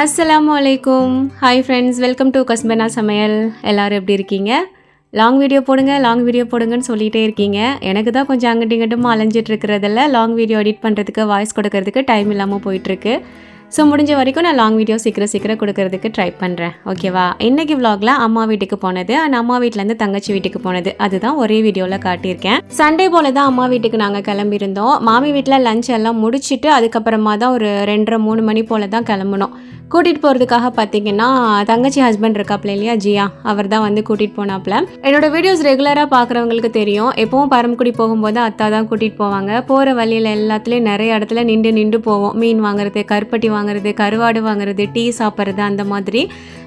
அஸ்ஸலாமு அலைக்கும். Hi friends, welcome to கஸ்பனா சமையல். எல்லோரும் எப்படி இருக்கீங்க? லாங் வீடியோ போடுங்கன்னு சொல்லிகிட்டே இருக்கீங்க. எனக்கு தான் கொஞ்சம் அங்கிட்டும் இங்கிட்டுமா அலைஞ்சிட்டு இருக்கிறதில்ல லாங் வீடியோ எடிட் பண்ணுறதுக்கு, வாய்ஸ் கொடுக்கறதுக்கு டைம் இல்லாமல் போயிட்டுருக்கு. ஸோ முடிஞ்ச வரைக்கும் நான் லாங் வீடியோ சீக்கிரம் கொடுக்கறதுக்கு ட்ரை பண்ணுறேன். ஓகேவா? இன்றைக்கி விலாகில் அம்மா வீட்டுக்கு போனது அண்ட் அம்மா வீட்டிலேருந்து தங்கச்சி வீட்டுக்கு போனது அதுதான் ஒரே வீடியோவில் காட்டியிருக்கேன். சண்டே போல் தான் அம்மா வீட்டுக்கு நாங்கள் கிளம்பியிருந்தோம். மாமி வீட்டில் லஞ்ச் எல்லாம் முடிச்சுட்டு அதுக்கப்புறமா தான் ஒரு 2:30-3 மணி போல் தான் கிளம்புனோம். கூட்டிகிட்டு போகிறதுக்காக பார்த்தீங்கன்னா தங்கச்சி ஹஸ்பண்ட் இருக்காப்புல இல்லையா, ஜியா, அவர் தான் வந்து கூட்டிகிட்டு போனாப்புல. என்னோட வீடியோஸ் ரெகுலராக பார்க்குறவங்களுக்கு தெரியும், எப்பவும் பரமக்குடி போகும்போது அத்தா தான் கூட்டிகிட்டு போவாங்க. போகிற வழியில் எல்லாத்துலேயும் நிறைய இடத்துல நின்று போவோம். மீன் வாங்குறது, கருப்பட்டி வாங்குறது, கருவாடு வாங்குறது, டீ சாப்பிட்றது, அந்த மாதிரி.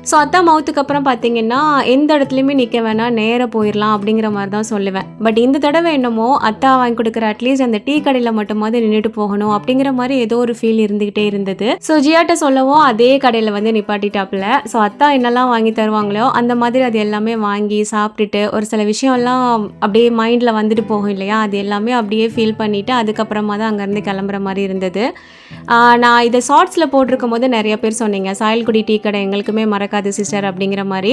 ஸோ அத்தா மவுத்துக்கு அப்புறம் பார்த்தீங்கன்னா எந்த இடத்துலையுமே நிற்க வேணாம், நேராக போயிடலாம் அப்படிங்கிற மாதிரி தான் சொல்லுவேன். பட் இந்த தடவை என்னமோ அத்தா வாங்கி கொடுக்குற அட்லீஸ்ட் அந்த டீ கடையில் மட்டுமாவது நின்றுட்டு போகணும் அப்படிங்கிற மாதிரி ஏதோ ஒரு ஃபீல் இருந்துகிட்டே இருந்தது. ஸோ ஜியாட்ட சொல்லவும் அதே கடையில் வந்து நிப்பாட்டிட்டாப்புல. ஸோ அத்தா என்னெல்லாம் வாங்கி தருவாங்களோ அந்த மாதிரி அது எல்லாமே வாங்கி சாப்பிட்டுட்டு ஒரு சில விஷயம்லாம் அப்படியே மைண்டில் வந்துட்டு போகும் இல்லையா, அது எல்லாமே அப்படியே ஃபீல் பண்ணிவிட்டு அதுக்கப்புறமா தான் அங்கேருந்து கிளம்புற மாதிரி இருந்தது. நான் இதை ஷார்ட்ஸில் போட்டிருக்கும் போது நிறைய பேர் சொன்னீங்க, சாயல்குடி டீ கடை எங்களுக்குமே மறக்காது சிஸ்டர் அப்படிங்கிற மாதிரி.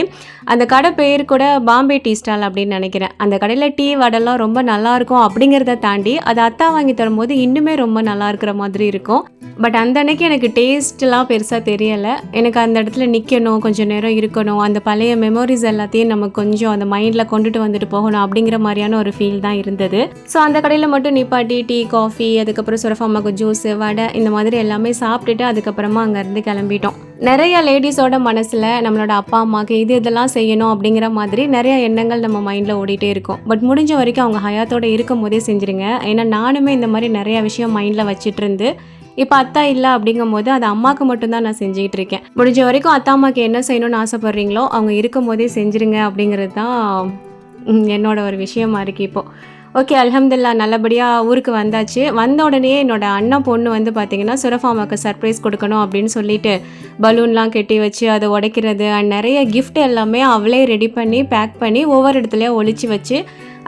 அந்த கடை பேர் கூட பாம்பே டீ ஸ்டால் அப்படின்னு நினைக்கிறேன். அந்த கடையில் டீ வடைலாம் ரொம்ப நல்லாயிருக்கும் அப்படிங்கிறத தாண்டி அது அத்தா வாங்கி தரும்போது இன்னுமே ரொம்ப நல்லா இருக்கிற மாதிரி இருக்கும். பட் அந்த அன்னைக்கு எனக்கு டேஸ்ட்லாம் பெருசாக தெரியலை. எனக்கு அந்த இடத்துல நிற்கணும், கொஞ்சம் நேரம் இருக்கணும், அந்த பழைய மெமோரிஸ் எல்லாத்தையும் நம்ம கொஞ்சம் அந்த மைண்டில் கொண்டுட்டு வந்துட்டு போகணும் அப்படிங்கிற மாதிரியான ஒரு ஃபீல் தான் இருந்தது. ஸோ அந்த கடையில் மட்டும் நிப்பாட்டி டீ, காஃபி, அதுக்கப்புறம் சுரஃபாமாக்கு ஜூஸ், வடை, இந்த மாதிரி எல்லாமே சாப்பிட்டுட்டு அதுக்கப்புறமா அங்கேருந்து கிளம்பிட்டோம். நிறைய லேடிஸோட மனசில் நம்மளோட அப்பா அம்மாவுக்கு இதெல்லாம் செய்யணும் அப்படிங்கிற மாதிரி நிறைய எண்ணங்கள் நம்ம மைண்டில் ஓடிட்டே இருக்கும். பட் முடிஞ்ச வரைக்கும் அவங்க ஹயாத்தோடு இருக்கும் போதே செஞ்சுருங்க. ஏன்னா நானுமே இந்த மாதிரி நிறைய விஷயம் மைண்டில் வச்சுட்டு இருந்து இப்போ அத்தா இல்லை அப்படிங்கும் போது அது அம்மாவுக்கு மட்டும்தான் நான் செஞ்சுக்கிட்டு இருக்கேன். முடிஞ்ச வரைக்கும் அத்தா அம்மாவுக்கு என்ன செய்யணும்னு ஆசைப்பட்றீங்களோ அவங்க இருக்கும் போதே செஞ்சுருங்க அப்படிங்கிறது தான் என்னோட ஒரு விஷயமா இருக்குது இப்போது. ஓகே, அல்ஹம்துலில்லாஹ் நல்லபடியாக ஊருக்கு வந்தாச்சு. வந்த உடனே என்னோட அண்ணன் பொண்ணு வந்து பார்த்திங்கன்னா சுரஃபாமாக்கு சர்ப்ரைஸ் கொடுக்கணும் அப்படின்னு சொல்லிட்டு பலூன்லாம் கட்டி வச்சு அதை உடைக்கிறது அண்ட் நிறைய கிஃப்ட் எல்லாமே அவளே ரெடி பண்ணி பேக் பண்ணி ஒவ்வொரு இடத்துலையும் ஒழிச்சு வச்சு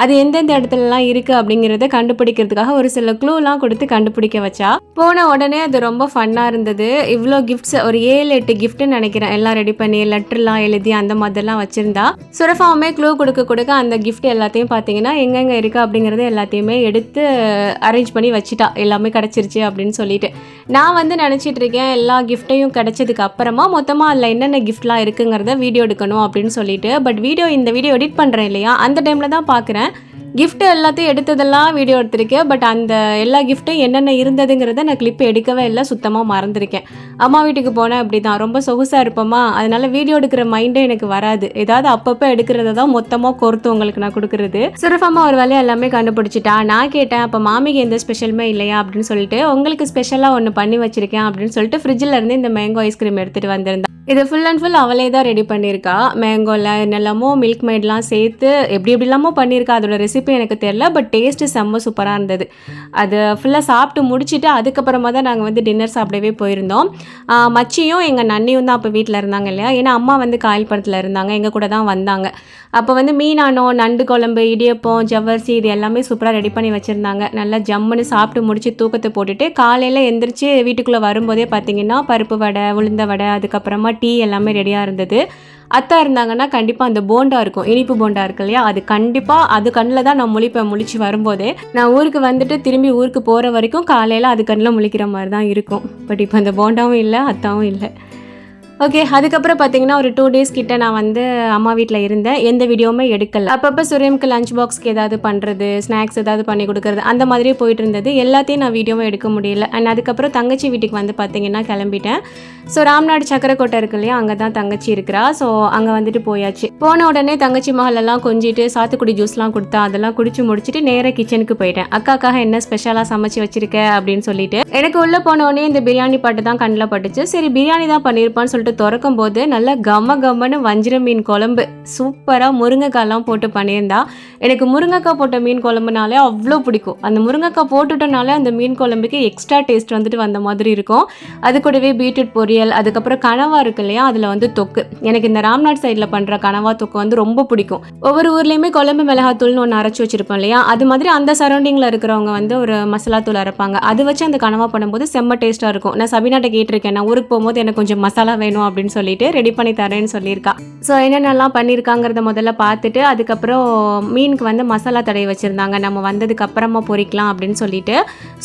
அது எந்தெந்த இடத்துலலாம் இருக்குது அப்படிங்கிறத கண்டுபிடிக்கிறதுக்காக ஒரு சில க்ளூலாம் கொடுத்து கண்டுபிடிக்க வச்சா. போன உடனே அது ரொம்ப ஃபன்னாக இருந்தது. இவ்வளோ கிஃப்ட்ஸ் ஒரு 7-8 கிஃப்ட்டுன்னு நினைக்கிறேன், எல்லாம் ரெடி பண்ணி லெட்டர்லாம் எழுதி அந்த மாதிரிலாம் வச்சுருந்தா. சுரஃபாவுமே க்ளூ கொடுக்க அந்த கிஃப்ட் எல்லாத்தையும் பார்த்தீங்கன்னா எங்கெங்கே இருக்குது அப்படிங்கிறத எல்லாத்தையுமே எடுத்து அரேஞ்ச் பண்ணி வச்சுட்டா, எல்லாமே கிடச்சிருச்சு அப்படின்னு சொல்லிட்டு. நான் வந்து நினச்சிட்டு இருக்கேன் எல்லா கிஃப்ட்டையும் கிடச்சதுக்கு அப்புறமா மொத்தமாக அதில் என்னென்ன கிஃப்ட்லாம் இருக்குங்கிறத வீடியோ எடுக்கணும் அப்படின்னு சொல்லிட்டு. பட் இந்த வீடியோ எடிட் பண்ணுறேன் இல்லையா, அந்த டைமில் தான் பார்க்குறேன் கிஃப்ட்டு எல்லாத்தையும் எடுத்ததெல்லாம் வீடியோ எடுத்திருக்கேன். பட் அந்த எல்லா கிஃப்ட்டும் என்னென்ன இருந்ததுங்கிறத நான் கிளிப் எடுக்கவே இல்லை, சுத்தமாக மறந்துருக்கேன். அம்மா வீட்டுக்கு போனேன் அப்படி தான், ரொம்ப சொகுசாக இருப்போமா, அதனால் வீடியோ எடுக்கிற மைண்டே எனக்கு வராது. ஏதாவது அப்பப்போ எடுக்கிறத தான் மொத்தமாக கோர்த்து உங்களுக்கு நான் கொடுக்குறது. சுரஃபம்மா ஒரு வேலையை எல்லாமே கண்டுபிடிச்சிட்டா. நான் கேட்டேன், அப்போ மாமிக்கு எந்த ஸ்பெஷலுமே இல்லையா அப்படின்னு சொல்லிட்டு. உங்களுக்கு ஸ்பெஷலாக ஒன்று பண்ணி வச்சுருக்கேன் அப்படின்னு சொல்லிட்டு ஃப்ரிட்ஜில் இருந்து இந்த மேங்கோ ஐஸ்கிரீம் எடுத்துகிட்டு வந்திருந்தேன். இது ஃபுல் அண்ட் ஃபுல் அவளே தான் ரெடி பண்ணியிருக்கா. மேங்கோவில் என்னெல்லாமோ மில்க் மேட்லாம் சேர்த்து எப்படி இல்லாமோ பண்ணியிருக்கா. அதோட ரெசிபி எனக்கு தெரியல, பட் டேஸ்ட்டு செம்ம சூப்பராக இருந்தது. அது ஃபுல்லாக சாப்பிட்டு முடிச்சுட்டு அதுக்கப்புறமா தான் நாங்கள் வந்து டின்னர் சாப்பிடவே போயிருந்தோம். மச்சியும் எங்கள் நன்னியும் தான் அப்போ வீட்டில் இருந்தாங்க இல்லையா, ஏன்னா அம்மா வந்து காயல்படத்தில் இருந்தாங்க, எங்கள் கூட தான் வந்தாங்க. அப்போ வந்து மீனானோ, நண்டு குழம்பு, இடியப்பம், ஜவ்வரிசி, இது எல்லாமே சூப்பராக ரெடி பண்ணி வச்சுருந்தாங்க. நல்லா ஜம்முன்னு சாப்பிட்டு முடிச்சு தூக்கத்தை போட்டுட்டு காலையில் எந்திரிச்சு வீட்டுக்குள்ளே வரும்போதே பார்த்திங்கன்னா பருப்பு வடை, உளுந்த வடை, அதுக்கப்புறமா டீ எல்லாமே ரெடியாக இருந்தது. அத்தா இருந்தாங்கன்னா கண்டிப்பாக அந்த போண்டா இருக்கும், இனிப்பு போண்டா இருக்கு இல்லையா, அது கண்டிப்பாக அது கண்ணில் தான் நான் முழிச்சு வரும்போதே. நான் ஊருக்கு வந்துட்டு திரும்பி ஊருக்கு போகிற வரைக்கும் காலையில் அது கண்ணில் முழிக்கிற மாதிரி தான் இருக்கும். பட் இப்போ அந்த போண்டாவும் இல்லை, அத்தாவும் இல்லை. ஓகே, அதுக்கப்புறம் பார்த்தீங்கன்னா ஒரு 2 டேஸ் கிட்ட நான் வந்து அம்மா வீட்டில் இருந்தேன். எந்த வீடியோவுமே எடுக்கலை. அப்பப்போ சுரேமுக்கு லஞ்ச் பாக்ஸ்க்கு ஏதாவது பண்ணுறது, ஸ்நாக்ஸ் ஏதாவது பண்ணி கொடுக்குறது, அந்த மாதிரியே போயிட்டு இருந்தது. எல்லாத்தையும் நான் வீடியோவும் எடுக்க முடியல. அண்ட் அதுக்கப்புறம் தங்கச்சி வீட்டுக்கு வந்து பார்த்தீங்கன்னா கிளம்பிட்டேன். ஸோ ராம்நாடு சக்கரக்கோட்டை இருக்கு இல்லையா, அங்கே தான் தங்கச்சி இருக்கிறா. ஸோ அங்கே வந்துட்டு போயாச்சு. போன உடனே தங்கச்சி மகளெல்லாம் கொஞ்சிட்டு சாத்துக்குடி ஜூஸ்லாம் கொடுத்தா, அதெல்லாம் குடிச்சு முடிச்சுட்டு நேராக கிச்சனுக்கு போயிட்டேன். அக்காக்காக என்ன ஸ்பெஷலாக சமைச்சு வச்சிருக்க அப்படின்னு சொல்லிட்டு. எனக்கு உள்ளே போனோடனே இந்த பிரியாணி பாட்டு தான் கண்ணில் பட்டுச்சு. சரி பிரியாணி தான் பண்ணியிருப்பான்னு சொல்லிட்டு திறக்கும் போது நல்லா கம்மன்னு வஞ்சிர மீன் குழம்பு சூப்பராக முருங்கைக்காய்லாம் போட்டு பண்ணியிருந்தா. எனக்கு முருங்கைக்காய் போட்ட மீன் குழம்புனாலே அவ்வளோ பிடிக்கும். அந்த முருங்கைக்காய் போட்டுட்டனாலே அந்த மீன் குழம்புக்கு எக்ஸ்ட்ரா டேஸ்ட் வந்துட்டு வந்த மாதிரி இருக்கும். அது கூடவே பீட்ரூட் பொரியல், பொரியல், அதுக்கப்புறம் கனவா இருக்கு இல்லையா, அதில் வந்து தொக்கு. எனக்கு இந்த ராம்நாட் சைடில் பண்ணுற கனவா தொக்கு வந்து ரொம்ப பிடிக்கும். ஒவ்வொரு ஊர்லேயுமே குழம்பு மிளகாத்தூள்னு ஒன்று அரைச்சி வச்சிருப்போம் இல்லையா, அது மாதிரி அந்த சரௌண்டிங்கில் இருக்கிறவங்க வந்து ஒரு மசாலா தூள் அரைப்பாங்க. அது வச்சு அந்த கனவா பண்ணும்போது செம்ம டேஸ்ட்டாக இருக்கும். நான் சபினாட்ட கேட்டிருக்கேன், நான் ஊருக்கு போகும்போது எனக்கு கொஞ்சம் மசாலா வேணும் அப்படின்னு சொல்லிட்டு ரெடி பண்ணி தரேன்னு சொல்லியிருக்கா. ஸோ என்னென்னலாம் பண்ணியிருக்காங்கிறத முதல்ல பார்த்துட்டு, அதுக்கப்புறம் மீனுக்கு வந்து மசாலா தடவி வச்சுருந்தாங்க, நம்ம வந்ததுக்கு அப்புறமா பொரிக்கலாம் அப்படின்னு சொல்லிட்டு.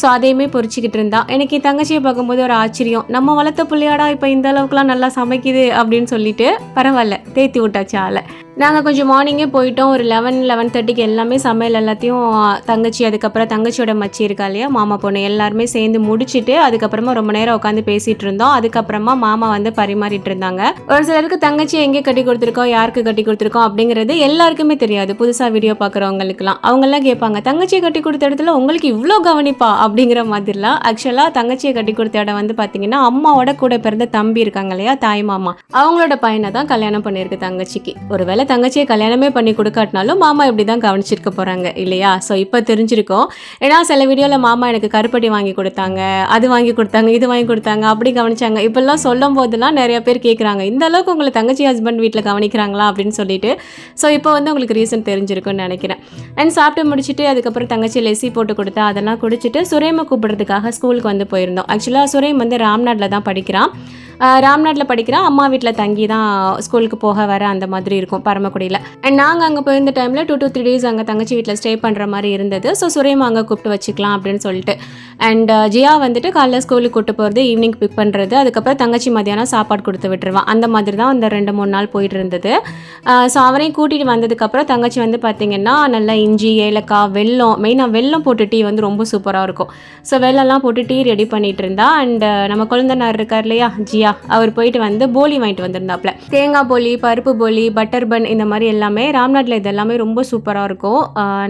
ஸோ அதையுமே பொரிச்சிக்கிட்டு இருந்தா. எனக்கு என் தங்கச்சியை பார்க்கும்போது ஒரு ஆச்சரியம், நம்ம வளர்த்த புள்ளையாடா இப்போ இந்த அளவுக்குலாம் நல்லா சமைக்குது அப்படின்னு சொல்லிட்டு பரவாயில்ல தேத்தி விட்டாச்சு ஆளை. நாங்கள் கொஞ்சம் மார்னிங்கே போயிட்டோம். ஒரு 11:30க்கு எல்லாமே சமையல் எல்லாத்தையும் தங்கச்சி, அதுக்கப்புறம் தங்கச்சியோட மச்சி இருக்கா இல்லையா, மாமா பொண்ணு, எல்லாருமே சேர்ந்து முடிச்சுட்டு அதுக்கப்புறமா ரொம்ப நேரம் உட்காந்து பேசிகிட்டு இருந்தோம். அதுக்கப்புறமா மாமா வந்து பரிமாறிட்டு இருந்தாங்க. ஒரு சிலருக்கு தங்கச்சி எங்கே கட்டி கொடுத்துருக்கோம், யாருக்கு கட்டி கொடுத்துருக்கோம் அப்படிங்கிறது எல்லாருக்குமே தெரியாது. புதுசாக வீடியோ பார்க்குறவங்களுக்குலாம் அவங்கெல்லாம் கேட்பாங்க, தங்கச்சியை கட்டி கொடுத்த இடத்துல உங்களுக்கு இவ்வளோ கவனிப்பா அப்படிங்கிற மாதிரிலாம். ஆக்சுவலாக தங்கச்சியை கட்டி கொடுத்த இடம் வந்து பார்த்தீங்கன்னா, அம்மாவோட கூட பிறந்த தம்பி இருக்காங்க இல்லையா, தாய் மாமா, அவங்களோட பையனை தான் கல்யாணம் பண்ணியிருக்கு தங்கச்சிக்கு. ஒருவேளை தங்கச்சியை கல்யாணமே பண்ணி கொடுக்காட்டினாலும் மாமா இப்படி தான் கவனிச்சிருக்க போகிறாங்க இல்லையா. ஸோ இப்போ தெரிஞ்சிருக்கோம். ஏன்னா சில வீடியோவில் மாமா எனக்கு கருப்பட்டி வாங்கி கொடுத்தாங்க, அது வாங்கி கொடுத்தாங்க, இது வாங்கி கொடுத்தாங்க, அப்படி கவனிச்சாங்க. இப்பெல்லாம் சொல்லும் போதெல்லாம் நிறைய பேர் கேட்குறாங்க, இந்த அளவுக்கு உங்களை தங்கச்சி ஹஸ்பண்ட் வீட்டில் கவனிக்கிறாங்களா அப்படின்னு சொல்லிட்டு. ஸோ இப்போ வந்து உங்களுக்கு ரீசன் தெரிஞ்சிருக்குன்னு நினைக்கிறேன். அண்ட் சாப்பிட்டு முடிச்சுட்டு அதுக்கப்புறம் தங்கச்சி லெசி போட்டு கொடுத்தா, அதெல்லாம் குடிச்சிட்டு சுரேமை கூப்பிடுறதுக்காக ஸ்கூலுக்கு வந்து போயிருந்தோம். ஆக்சுவலாக சுரேம் வந்து ராம்நாட்டில் தான் படிக்கிறான். ராம்நாட்டில் படிக்கிறான். அம்மா வீட்டில் தங்கி தான் ஸ்கூலுக்கு போக வர அந்த மாதிரி இருக்கும் பரமக்குடியில். அண்ட் நாங்கள் அங்கே போயிருந்த டைமில் 2 to 3 days அங்கே தங்கச்சி வீட்டில் ஸ்டே பண்ணுற மாதிரி இருந்தது. ஸோ சுரேமா அங்கே கூப்பிட்டு வச்சுக்கலாம் அப்படின்னு சொல்லிட்டு. அண்ட் ஜியா வந்துட்டு காலைல ஸ்கூலுக்கு கூப்பிட்டு போகிறது, ஈவினிங் பிக் பண்ணுறது, அதுக்கப்புறம் தங்கச்சி மதியானம் சாப்பாடு கொடுத்து விட்டுருவான். அந்த மாதிரி தான் அந்த 2-3 நாள் போயிட்டு இருந்தது. ஸோ அவனையும் கூட்டிகிட்டு வந்ததுக்கப்புறம் தங்கச்சி வந்து பார்த்திங்கன்னா நல்லா இஞ்சி, ஏலக்காய், வெல்லம், மெயினாக வெல்லம் போட்டு டீ வந்து ரொம்ப சூப்பராக இருக்கும். ஸோ வெள்ளம்லாம் போட்டு டீ ரெடி பண்ணிகிட்டு இருந்தா. அண்ட் நம்ம குழந்தைனார் இருக்கார் இல்லையா ஜியா, அவர் போயிட்டு வந்து போலி வாங்கிட்டு வந்திருந்தாப்புல. தேங்காய் போலி, பருப்பு போலி, பட்டர் பன், இந்த மாதிரி எல்லாமே ராம்நாட்டில் இது எல்லாமே ரொம்ப சூப்பராக இருக்கும்.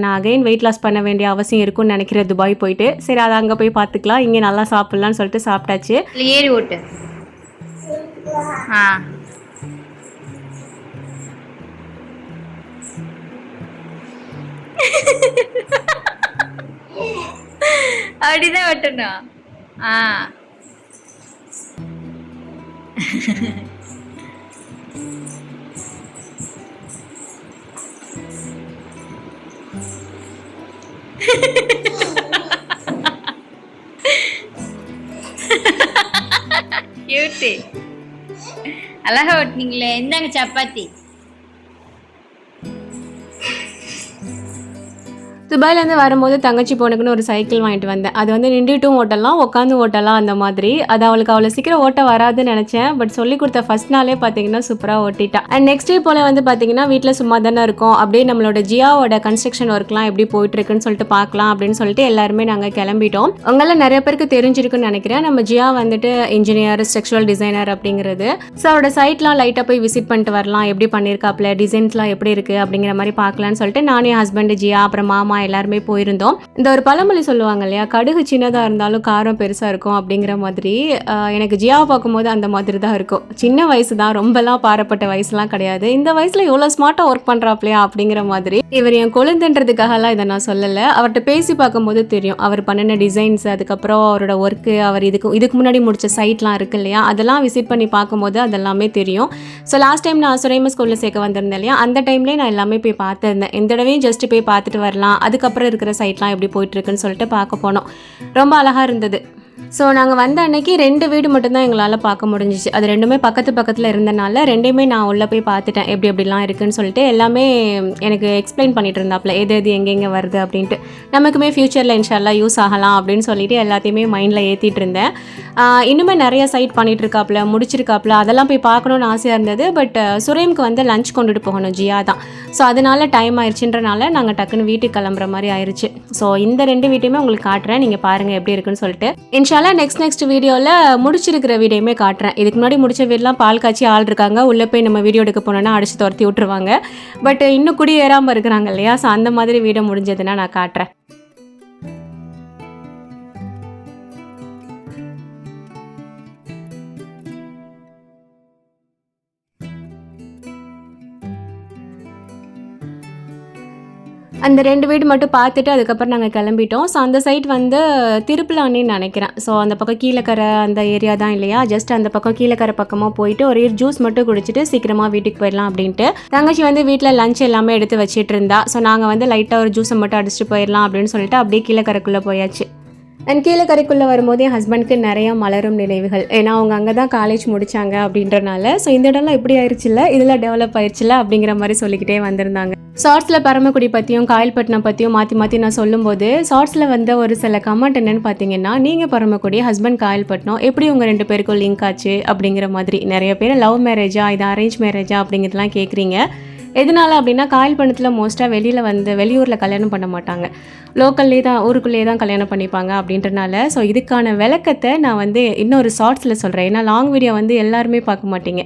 நான் அகைன் வெயிட் லாஸ் பண்ண வேண்டிய அவசியம் இருக்கும்னு நினைக்கிறேன் துபாய் போயிட்டு. சரி அதை அங்கே போய் பார்த்துக்கலாம், இங்கே நல்லா சாப்பிட்லான்னு சொல்லிட்டு சாப்பிட்டாச்சு. ஏறி ஓட்டு. அப்படிதான் ஓட்டணும். கியூட்டு, அழகா ஓட்டுனீங்களே. இந்தாங்க சப்பாத்தி. துபாயிலேருந்து வரும்போது தங்கச்சி பொண்ணுக்குன்னு ஒரு சைக்கிள் வாங்கிட்டு வந்தேன். அது வந்து நின்றுட்டும் ஓட்டலாம், உட்காந்து ஓட்டலாம், அந்த மாதிரி. அது அவளுக்கு அவ்வளோ சீக்கிரம் ஓட்ட வராதுன்னு நினச்சேன். பட் சொல்லி கொடுத்த ஃபஸ்ட் நாளே பார்த்தீங்கன்னா சூப்பராக ஓட்டிட்டா. அண்ட் நெக்ஸ்ட் டே போல் வந்து பார்த்தீங்கன்னா வீட்டில் சும்மா தானே இருக்கோம், அப்படியே நம்மளோட ஜியாவோட கன்ஸ்ட்ரக்ஷன் ஒர்க்லாம் எப்படி போயிட்டுருக்குன்னு சொல்லிட்டு பார்க்கலாம் அப்படின்னு சொல்லிட்டு எல்லாருமே நாங்கள் கிளம்பிட்டோம். உங்களில் நிறைய பேருக்கு தெரிஞ்சிருக்குன்னு நினைக்கிறேன், நம்ம ஜியா வந்துட்டு இன்ஜினியர், ஸ்ட்ரக்சரல் டிசைனர் அப்படிங்கிறது. ஸோ அவரோட சைட்லாம் லைட்டாக போய் விசிட் பண்ணிட்டு வரலாம், எப்படி பண்ணியிருக்காப்ல, டிசைன்ஸ்லாம் எப்படி இருக்குது அப்படிங்கிற மாதிரி பார்க்கலான்னு சொல்லிட்டு நானே, ஹஸ்பண்ட், ஜியா, அப்புறம் மாமா எல்லாருமே போயிருந்தோம். இந்த ஒரு பழமொழி சொல்லுவாங்க இல்லையா, கடுகு சின்னதாக இருந்தாலும் காரம் பெருசாக இருக்கும் அப்படிங்கிற மாதிரி. எனக்கு ஜியாவை பார்க்கும்போது அந்த மாதிரி தான் இருக்கும். சின்ன வயசு தான், ரொம்பலாம் பாரப்பட்ட வயசுலாம் கிடையாது. இந்த வயசில் இவ்வளோ ஸ்மார்ட்டாக ஒர்க் பண்ணுறாப்லையா அப்படிங்கிற மாதிரி. இவர் என் கொழுந்துன்றதுக்காகலாம் இதை நான் சொல்லலை, அவர்கிட்ட பேசி பார்க்கும்போது தெரியும் அவர் பண்ணின டிசைன்ஸ், அதுக்கப்புறம் அவரோட ஒர்க்கு, அவர் இதுக்கு முன்னாடி முடித்த சைட்லாம் இருக்குது இல்லையா, அதெல்லாம் விசிட் பண்ணி பார்க்கும்போது அதெல்லாமே தெரியும். ஸோ லாஸ்ட் டைம் நான் சுரேமா ஸ்கூலில் சேர்க்க வந்திருந்தேன் இல்லையா, அந்த டைம்லேயே நான் எல்லாமே போய் பார்த்துருந்தேன். இந்த தடவையும் ஜஸ்ட் போய் பார்த்துட்டு வரலாம், அதுக்கப்புறம் இருக்கிற சைட்லாம் எப்படி போயிட்டுருக்குன்னு சொல்லிட்டு பார்க்க போனோம். ரொம்ப அழகாக இருந்தது. ஸோ நாங்கள் வந்த அன்னைக்கு 2 வீடு மட்டும்தான் எங்களால் பார்க்க முடிஞ்சிச்சு. அது 2மே பக்கத்தில் இருந்தனால 2மே நான் உள்ளே போய் பார்த்துட்டேன், எப்படி எப்படிலாம் இருக்குதுன்னு சொல்லிட்டு. எல்லாமே எனக்கு எக்ஸ்பிளைன் பண்ணிட்டு இருந்தாப்புல, எது எங்கெங்கே வருது அப்படின்ட்டு. நமக்குமே ஃப்யூச்சரில் இன்ஷால்லா யூஸ் ஆகலாம் அப்படின்னு சொல்லிட்டு எல்லாத்தையுமே மைண்டில் ஏற்றிட்டு இருந்தேன். இன்னுமே நிறைய சைட் பண்ணிகிட்ருக்காப்புல, முடிச்சிருக்காப்புல, அதெல்லாம் போய் பார்க்கணுன்னு ஆசையாக இருந்தது. பட் சுரேமுக்கு வந்து லஞ்ச் கொண்டுட்டு போகணும், ஜியா தான். ஸோ அதனால டைம் ஆயிடுச்சுன்றனால நாங்கள் டக்குன்னு வீட்டுக்கு கிளம்புற மாதிரி ஆயிடுச்சு. ஸோ இந்த 2 வீட்டையுமே உங்களுக்கு காட்டுறேன், நீங்கள் பாருங்கள் எப்படி இருக்குன்னு சொல்லிட்டு. இன்ஷால்லா நெக்ஸ்ட் வீடியோவில் முடிச்சிருக்கிற வீடியோமே காட்டுறேன். இதுக்கு முன்னாடி முடிச்ச வீடெலாம் பால் காய்ச்சி ஆள் இருக்காங்க, உள்ளே போய் நம்ம வீடியோ எடுக்க போனோன்னா அடித்து துரத்தி விட்டுருவாங்க. பட் இன்னும் குடி ஏறாமல் இருக்கிறாங்க இல்லையா, ஸோ அந்த மாதிரி வீடியோ முடிஞ்சதுன்னா நான் காட்டுறேன். அந்த 2 வீடு மட்டும் பார்த்துட்டு அதுக்கப்புறம் நாங்கள் கிளம்பிட்டோம். ஸோ அந்த சைட் வந்து திருப்பலானின்னு நினைக்கிறேன். ஸோ அந்த பக்கம் கீழக்கரை அந்த ஏரியா தான் இல்லையா, ஜஸ்ட் அந்த பக்கம் கீழக்கரை பக்கமாக போயிட்டு ஒரே ஜூஸ் மட்டும் குடிச்சிட்டு சீக்கிரமாக வீட்டுக்கு போயிடலாம் அப்படின்ட்டு. தங்கச்சி வந்து வீட்டில் லஞ்ச் எல்லாமே எடுத்து வச்சிட்டு இருந்தா. ஸோ நாங்கள் வந்து லைட்டாக ஒரு ஜூஸை மட்டும் அடிச்சுட்டு போயிடலாம் அப்படின்னு சொல்லிட்டு அப்படியே கீழக்கரைக்குள்ளே போயாச்சு. அண்ட் கீழக்கரைக்குள்ளே வரும்போது என் ஹஸ்பண்டுக்கு நிறையா மலரும் நினைவுகள். ஏன்னா அவங்க அங்கே தான் காலேஜ் முடித்தாங்க அப்படின்றனால. ஸோ இந்த இடம்லாம் இப்படி ஆயிடுச்சுல்ல, இதில் டெவலப் ஆயிடுச்சுல அப்படிங்கிற மாதிரி சொல்லிக்கிட்டே வந்திருந்தாங்க. ஷார்ட்ஸில் பரமக்குடி பற்றியும் காயல்பட்டினம் பற்றியும் மாற்றி நான் சொல்லும்போது ஷார்ட்ஸில் வந்த ஒரு சில கமெண்ட் என்னென்னு பார்த்தீங்கன்னா, நீங்கள் பரமக்குடி, ஹஸ்பண்ட் காயல்பட்டினம், எப்படி உங்கள் 2 பேருக்கும் லிங்க் ஆச்சு அப்படிங்கிற மாதிரி. நிறைய பேர் லவ் மேரேஜா இது அரேஞ்ச் மேரேஜா அப்படிங்கிறதுலாம் கேட்குறீங்க. எதனால அப்படின்னா, காயல்பட்டினத்தில் மோஸ்ட்டாக வெளியூரில் கல்யாணம் பண்ண மாட்டாங்க, லோக்கல்லே தான், ஊருக்குள்ளேயே தான் கல்யாணம் பண்ணிப்பாங்க அப்படின்றனால. ஸோ இதுக்கான விளக்கத்தை நான் வந்து இன்னொரு ஷார்ட்ஸில் சொல்கிறேன். ஏன்னா லாங் வீடியோ வந்து எல்லாருமே பார்க்க மாட்டீங்க.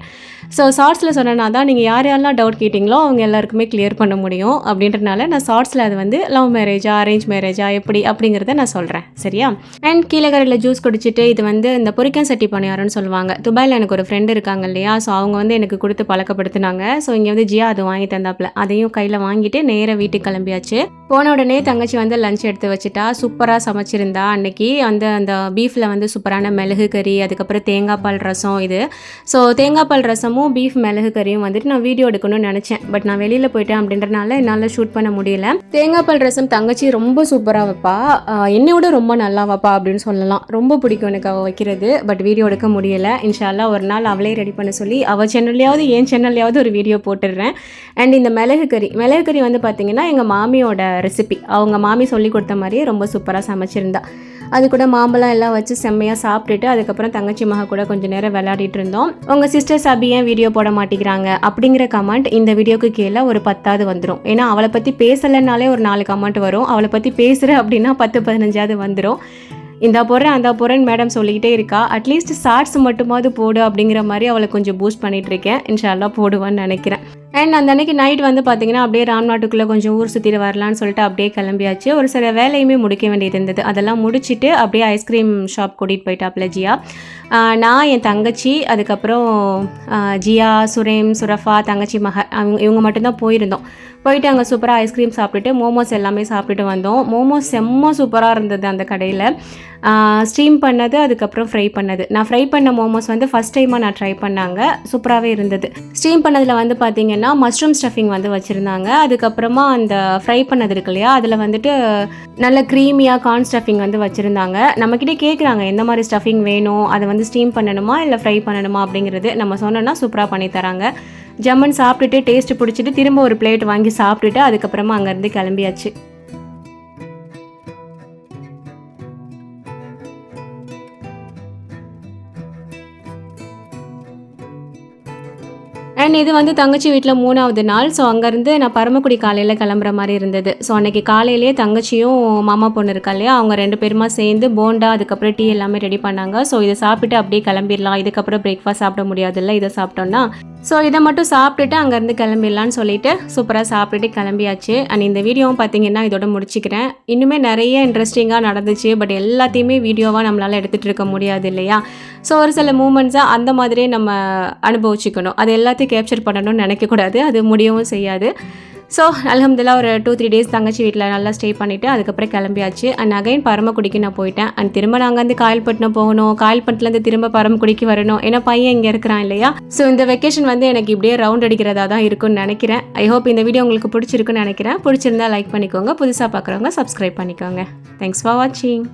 ஸோ ஷார்ட்ஸில் சொன்னேன்னா தான் நீங்கள் யாரெல்லாம் டவுட் கேட்டிங்களோ அவங்க எல்லாருக்குமே கிளியர் பண்ண முடியும் அப்படின்றனால நான் ஷார்ட்ஸில் அது வந்து லவ் மேரேஜா அரேஞ்ச் மேரேஜா எப்படி அப்படிங்கிறத நான் சொல்கிறேன், சரியா? அண்ட் கீழக்கரையில் ஜூஸ் குடிச்சிட்டு இது வந்து இந்த பொரிக்கன் சட்டி பணியாரம்னு சொல்லுவாங்க. துபாயில் எனக்கு ஒரு ஃப்ரெண்டு இருக்காங்க இல்லையா, ஸோ அவங்க வந்து எனக்கு கொடுத்து பழக்கப்படுத்தினாங்க. ஸோ இங்கே வந்து ஜியா அது வாங்கி தந்தாப்புல, அதையும் கையில் வாங்கிட்டு நேராக வீட்டுக்கு கிளம்பியாச்சு. போன உடனே தங்கச்சி வந்து லஞ்ச் எடுத்து வச்சுட்டா. சூப்பராக சமைச்சிருந்தா அன்னைக்கு. அந்த பீஃபில் வந்து சூப்பரான மிளகு கறி, அதுக்கப்புறம் தேங்காய் பால் ரசம் இது. ஸோ தேங்காய் பால் ரசமும் பீஃப் மிளகு கறியும் வந்துட்டு நான் வீடியோ எடுக்கணும்னு நினச்சேன். பட் நான் வெளியில் போயிட்டேன் அப்படின்றனால என்னால் ஷூட் பண்ண முடியல. தேங்காய் பால் ரசம் தங்கச்சி ரொம்ப சூப்பராக வைப்பா, என்னையோட ரொம்ப நல்லா வைப்பா அப்படின்னு சொல்லலாம். ரொம்ப பிடிக்கும் எனக்கு அவள் வைக்கிறது. பட் வீடியோ எடுக்க முடியல. இன்ஷால்லா ஒரு நாள் அவளே ரெடி பண்ண சொல்லி அவள் சேனல்லையாவது என் சேனல்லையாவது ஒரு வீடியோ போட்டுடுறேன். அண்ட் இந்த மிளகு கறி வந்து பார்த்திங்கன்னா எங்கள் மாமியோட ரெசிபி. அவங்க மாமி சொல்லி கொடுத்த மாதிரியே ரொம்ப சூப்பராக சமைச்சிருந்தா. அது கூட மாம்பழம் எல்லாம் வச்சு செம்மையாக சாப்பிட்டுட்டு அதுக்கப்புறம் தங்கச்சி மக கூட கொஞ்சம் நேரம் விளையாடிட்டு இருந்தோம். உங்கள் சிஸ்டர்ஸ் அபி ஏன் வீடியோ போட மாட்டேங்கிறாங்க அப்படிங்கிற கமெண்ட் இந்த வீடியோக்கு கீழே ஒரு 10ஆவது வந்துடும். ஏன்னா அவளை பற்றி பேசலைன்னாலே ஒரு 4 கமெண்ட் வரும். அவளை பற்றி பேசுகிற அப்படின்னா 10-15ஆவது வந்துடும். இந்த போகிறேன் அந்த போகிறேன்னு மேடம் சொல்லிக்கிட்டே இருக்கா. அட்லீஸ்ட் ஷார்ட்ஸ் மட்டுமாவது போடு அப்படிங்கிற மாதிரி அவளை கொஞ்சம் பூஸ்ட் பண்ணிகிட்ருக்கேன். இன்ஷால்லா போடுவான்னு நினைக்கிறேன். அண்ட் அந்த அன்றைக்கி நைட் வந்து பார்த்திங்கன்னா அப்படியே ராம்நாட்டுக்குள்ளே கொஞ்சம் ஊர் சுற்றிட்டு வரலான்னு சொல்லிட்டு அப்படியே கிளம்பியாச்சு. ஒரு சில வேலையுமே முடிக்க வேண்டியது இருந்தது. அதெல்லாம் முடிச்சுட்டு அப்படியே ஐஸ்கிரீம் ஷாப் கூட்டிகிட்டு போயிட்டாப்ல ஜியா. நான் என் தங்கச்சி அதுக்கப்புறம் ஜியா, சுரேம், சுரஃபா, தங்கச்சி மக இவங்க மட்டும்தான் போயிருந்தோம். போயிட்டு அங்கே சூப்பராக ஐஸ்கிரீம் சாப்பிட்டுட்டு மோமோஸ் எல்லாமே சாப்பிட்டுட்டு வந்தோம். மோமோஸ் செம்ம சூப்பராக இருந்தது அந்த கடையில். ஸ்டீம் பண்ணது அதுக்கப்புறம் ஃப்ரை பண்ணது. நான் ஃப்ரை பண்ண மோமோஸ் வந்து ஃபஸ்ட் டைமாக நான் ட்ரை பண்ணாங்க, சூப்பராகவே இருந்தது. ஸ்டீம் பண்ணதில் வந்து பார்த்திங்கன்னா மஷ்ரூம் ஸ்டஃபிங் வந்து வச்சுருந்தாங்க. அதுக்கப்புறமா அந்த ஃப்ரை பண்ணது இருக்கு இல்லையா, அதில் வந்துட்டு நல்ல க்ரீமியாக கார்ன் ஸ்டஃபிங் வந்து வச்சுருந்தாங்க. நம்மக்கிட்டே கேட்குறாங்க எந்த மாதிரி ஸ்டஃபிங் வேணும், அதை வந்து ஸ்டீம் பண்ணணுமா இல்லை ஃப்ரை பண்ணணுமா அப்படிங்கிறது. நம்ம சொன்னோன்னா சூப்பராக பண்ணி தராங்க. ஜம்மன் சாப்பிட்டுட்டு டேஸ்ட்டு பிடிச்சிட்டு திரும்ப ஒரு பிளேட் வாங்கி சாப்பிட்டுட்டு அதுக்கப்புறமா அங்கேருந்து கிளம்பியாச்சு. அண்ட் இது வந்து தங்கச்சி வீட்டில் 3ஆவது நாள். ஸோ அங்கேருந்து நான் பரமக்குடி காலையில் கிளம்புற மாதிரி இருந்தது. ஸோ அன்றைக்கி காலையிலேயே தங்கச்சியும் மாமா பொண்ணு இருக்கா இல்லையா, அவங்க 2 பேருமா சேர்ந்து போண்டா அதுக்கப்புறம் டீ எல்லாமே ரெடி பண்ணாங்க. ஸோ இதை சாப்பிட்டு அப்படியே கிளம்பிடலாம், இதுக்கப்புறம் பிரேக்ஃபாஸ்ட் சாப்பிட முடியாதுல்ல இதை சாப்பிட்டோன்னா. ஸோ இதை மட்டும் சாப்பிட்டுட்டு அங்கேருந்து கிளம்பிடலான்னு சொல்லிட்டு சூப்பராக சாப்பிட்டுட்டு கிளம்பியாச்சு. அண்ட் இந்த வீடியோவும் பார்த்தீங்கன்னா இதோட முடிச்சுக்கிறேன். இன்னுமே நிறைய இன்ட்ரெஸ்டிங்காக நடந்துச்சு. பட் எல்லாத்தையுமே வீடியோவாக நம்மளால் எடுத்துகிட்டு இருக்க முடியாது இல்லையா. ஸோ ஒரு சில மூமெண்ட்ஸாக அந்த மாதிரியே நம்ம அனுபவிச்சுக்கணும். அது எல்லாத்தையும் கேப்சர் பண்ணணும்னு நினைக்கக்கூடாது, அது முடியவும் செய்யாது. ஸோ அல்ஹம்துலில்லாஹ் ஒரு 2-3 டேஸ் தங்கச்சி வீட்டில் நல்லா ஸ்டே பண்ணிவிட்டு அதுக்கப்புறம் கிளம்பியாச்சு. அண்ட் அகைன் பரமக்குடிக்கு நான் போயிட்டேன். அண்ட் திரும்ப நாங்கள் வந்து காயல்பட்டினம் போகணும், காயல்பட்டிலேருந்து திரும்ப பரமக்குடிக்கு வரணும். ஏன்னா பையன் இங்கே இருக்கிறான் இல்லையா. ஸோ இந்த வெக்கேஷன் வந்து எனக்கு இப்படியே ரவுண்ட் அடிக்கிறதா தான் இருக்கும்னு நினைக்கிறேன். ஐ ஹோப் இந்த வீடியோ உங்களுக்கு பிடிச்சிருக்குன்னு நினைக்கிறேன். பிடிச்சிருந்தா லைக் பண்ணிக்கோங்க, புதுசாக பார்க்குறவங்க சப்ஸ்கிரைப் பண்ணிக்கோங்க. தேங்க்ஸ் ஃபார் வாட்சிங்.